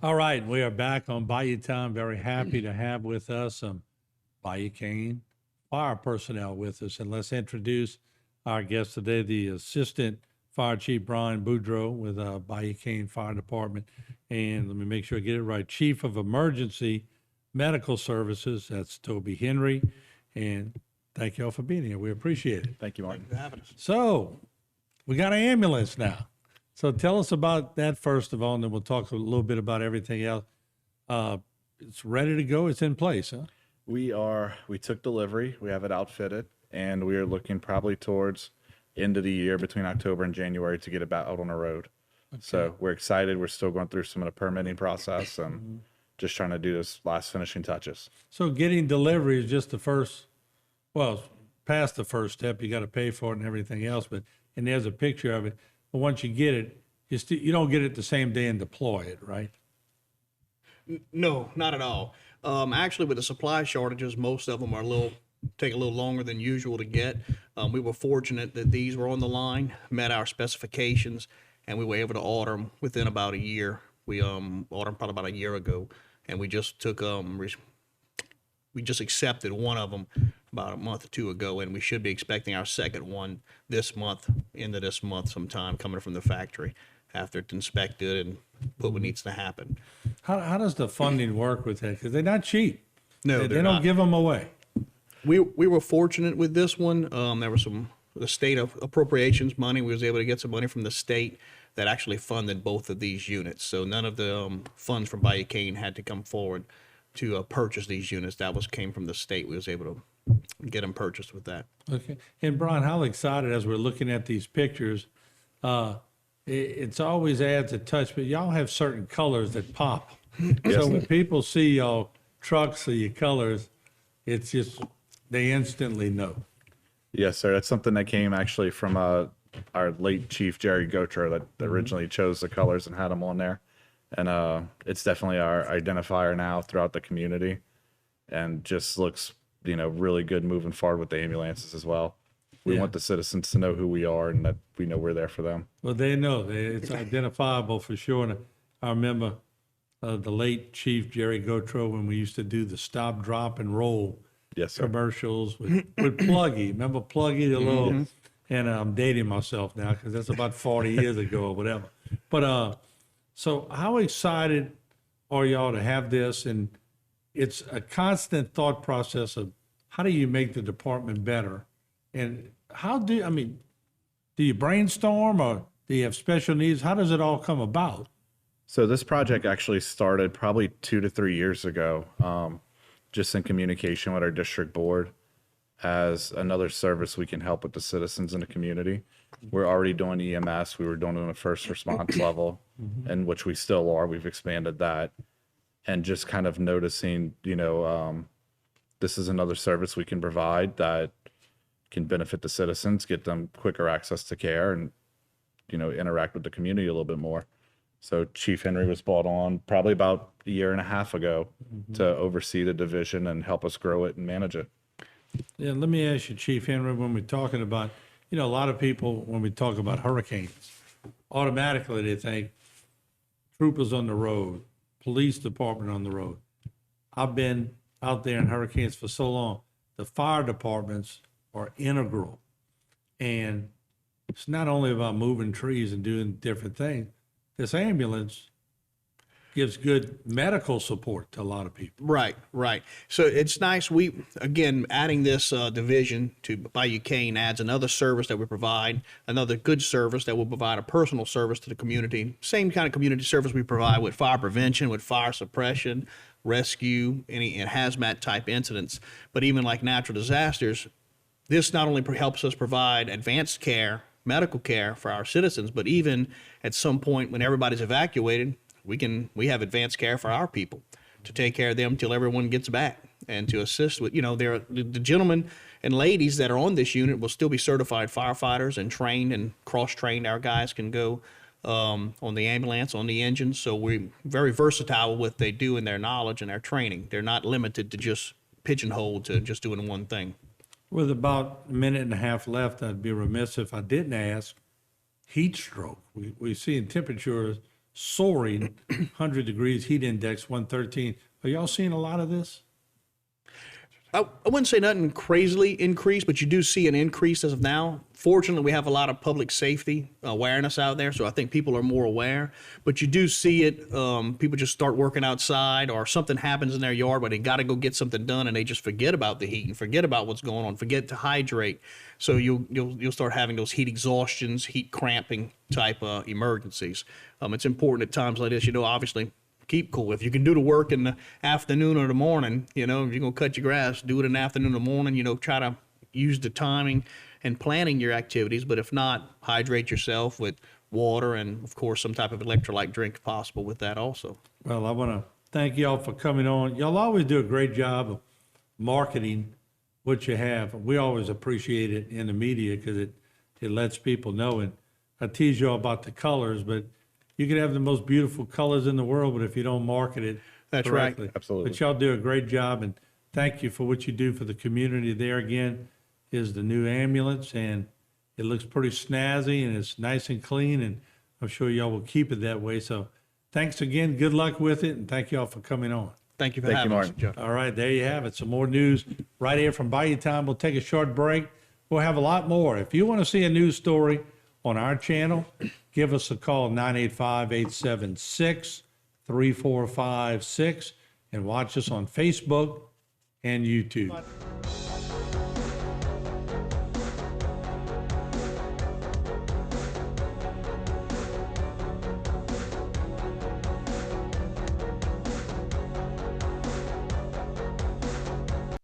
All right, we are back on Bayou Time. Very happy to have with us some Bayou Cane fire personnel with us. And let's introduce our guest today, the Assistant Fire Chief Brian Boudreau with Bayou Cane Fire Department. And let me make sure I get it right. Chief of Emergency Medical Services, that's Toby Henry. And thank you all for being here. We appreciate it. Thank you, Martin. for having us. So we got an ambulance now. So tell us about that first of all, and then we'll talk a little bit about everything else. It's ready to go. It's in place, huh? We took delivery. We have it outfitted, and we are looking probably towards end of the year between October and January to get it back out on the road. Okay. So we're excited. We're still going through some of the permitting process and just trying to do those last finishing touches. So getting delivery is just the first, well, past the first step. You got to pay for it and everything else, and there's a picture of it. But once you get it, you don't get it the same day and deploy it, right? No, not at all. Actually, with the supply shortages, most of them take a little longer than usual to get. We were fortunate that these were on the line, met our specifications, and we were able to order them within about a year. We ordered them probably about a year ago, and we just took we just accepted one of them about a month or two ago, and we should be expecting our second one this month, into this month sometime, coming from the factory after it's inspected and put what needs to happen. How does the funding work with that? Because they're not cheap. No, they they're don't not. give them away. We were fortunate with this one. There was the state of appropriations money. We was able to get some money from the state that actually funded both of these units. So none of the funds from Bayou Cane had to come forward to purchase these units. That came from the state. We was able to get them purchased with that. Okay. And Brian, how excited as we're looking at these pictures, it's always adds a touch, but y'all have certain colors that pop. So when people see y'all trucks or your colors, it's just, they instantly know. Yes, sir. That's something that came actually from our late chief, Jerry Gotro, that originally chose the colors and had them on there. And it's definitely our identifier now throughout the community, and just looks, really good moving forward with the ambulances as well. We want the citizens to know who we are and that we know we're there for them. Well, they know. It's identifiable for sure. And I remember the late Chief Jerry Gotro when we used to do the stop, drop, and roll commercials with Pluggy. Remember Pluggy, the little, and I'm dating myself now because that's about 40 years ago or whatever. But so how excited are y'all to have this? And it's a constant thought process of how do you make the department better? And do you brainstorm or do you have special needs? How does it all come about? So this project actually started probably 2 to 3 years ago, just in communication with our district board as another service we can help with the citizens in the community. We're already doing EMS. We were doing it on a first response level, and which we still are. We've expanded that. And just kind of noticing, this is another service we can provide that can benefit the citizens, get them quicker access to care, and interact with the community a little bit more. So Chief Henry was brought on probably about a year and a half ago to oversee the division and help us grow it and manage it. Yeah, let me ask you, Chief Henry, when we're talking about, a lot of people, when we talk about hurricanes, automatically they think troopers on the road, police department on the road. I've been out there in hurricanes for so long. The fire departments are integral. And it's not only about moving trees and doing different things. This ambulance gives good medical support to a lot of people. Right. So it's nice. Adding this division to Bayou Cane adds another service that we provide, another good service that will provide a personal service to the community. Same kind of community service we provide with fire prevention, with fire suppression, rescue, and hazmat type incidents. But even like natural disasters, this not only helps us provide advanced care, medical care for our citizens, but even at some point when everybody's evacuated, we have advanced care for our people to take care of them till everyone gets back, and to assist with, the gentlemen and ladies that are on this unit will still be certified firefighters and trained and cross-trained. Our guys can go on the ambulance, on the engine. So we're very versatile with what they do in their knowledge and their training. They're not limited to just pigeonholed to just doing one thing. With about a minute and a half left, I'd be remiss if I didn't ask heat stroke. We see in temperatures soaring, 100 degrees heat index, 113. Are y'all seeing a lot of this? I wouldn't say nothing crazily increased, but you do see an increase as of now. Fortunately, we have a lot of public safety awareness out there, so I think people are more aware. But you do see it. People just start working outside, or something happens in their yard where they got to go get something done, and they just forget about the heat and forget about what's going on, forget to hydrate. So you'll start having those heat exhaustions, heat cramping type emergencies. It's important at times like this. Obviously, keep cool. If you can do the work in the afternoon or the morning, if you're going to cut your grass, do it in the afternoon or the morning, try to use the timing and planning your activities. But if not, hydrate yourself with water and, of course, some type of electrolyte drink if possible with that also. Well, I want to thank y'all for coming on. Y'all always do a great job of marketing what you have. We always appreciate it in the media because it lets people know. And I tease y'all about the colors, but you can have the most beautiful colors in the world, but if you don't market it That's correctly. right. Absolutely. But y'all do a great job, and thank you for what you do for the community. There again is the new ambulance, and it looks pretty snazzy, and it's nice and clean, and I'm sure y'all will keep it that way. So thanks again. Good luck with it, and thank y'all for coming on. Thank you for Thank you, having us, Martin. Joe. All right, there you have it. Some more news right here from Bayou Time. We'll take a short break. We'll have a lot more. If you want to see a news story on our channel, give us a call, 985-876-3456, and watch us on Facebook and YouTube.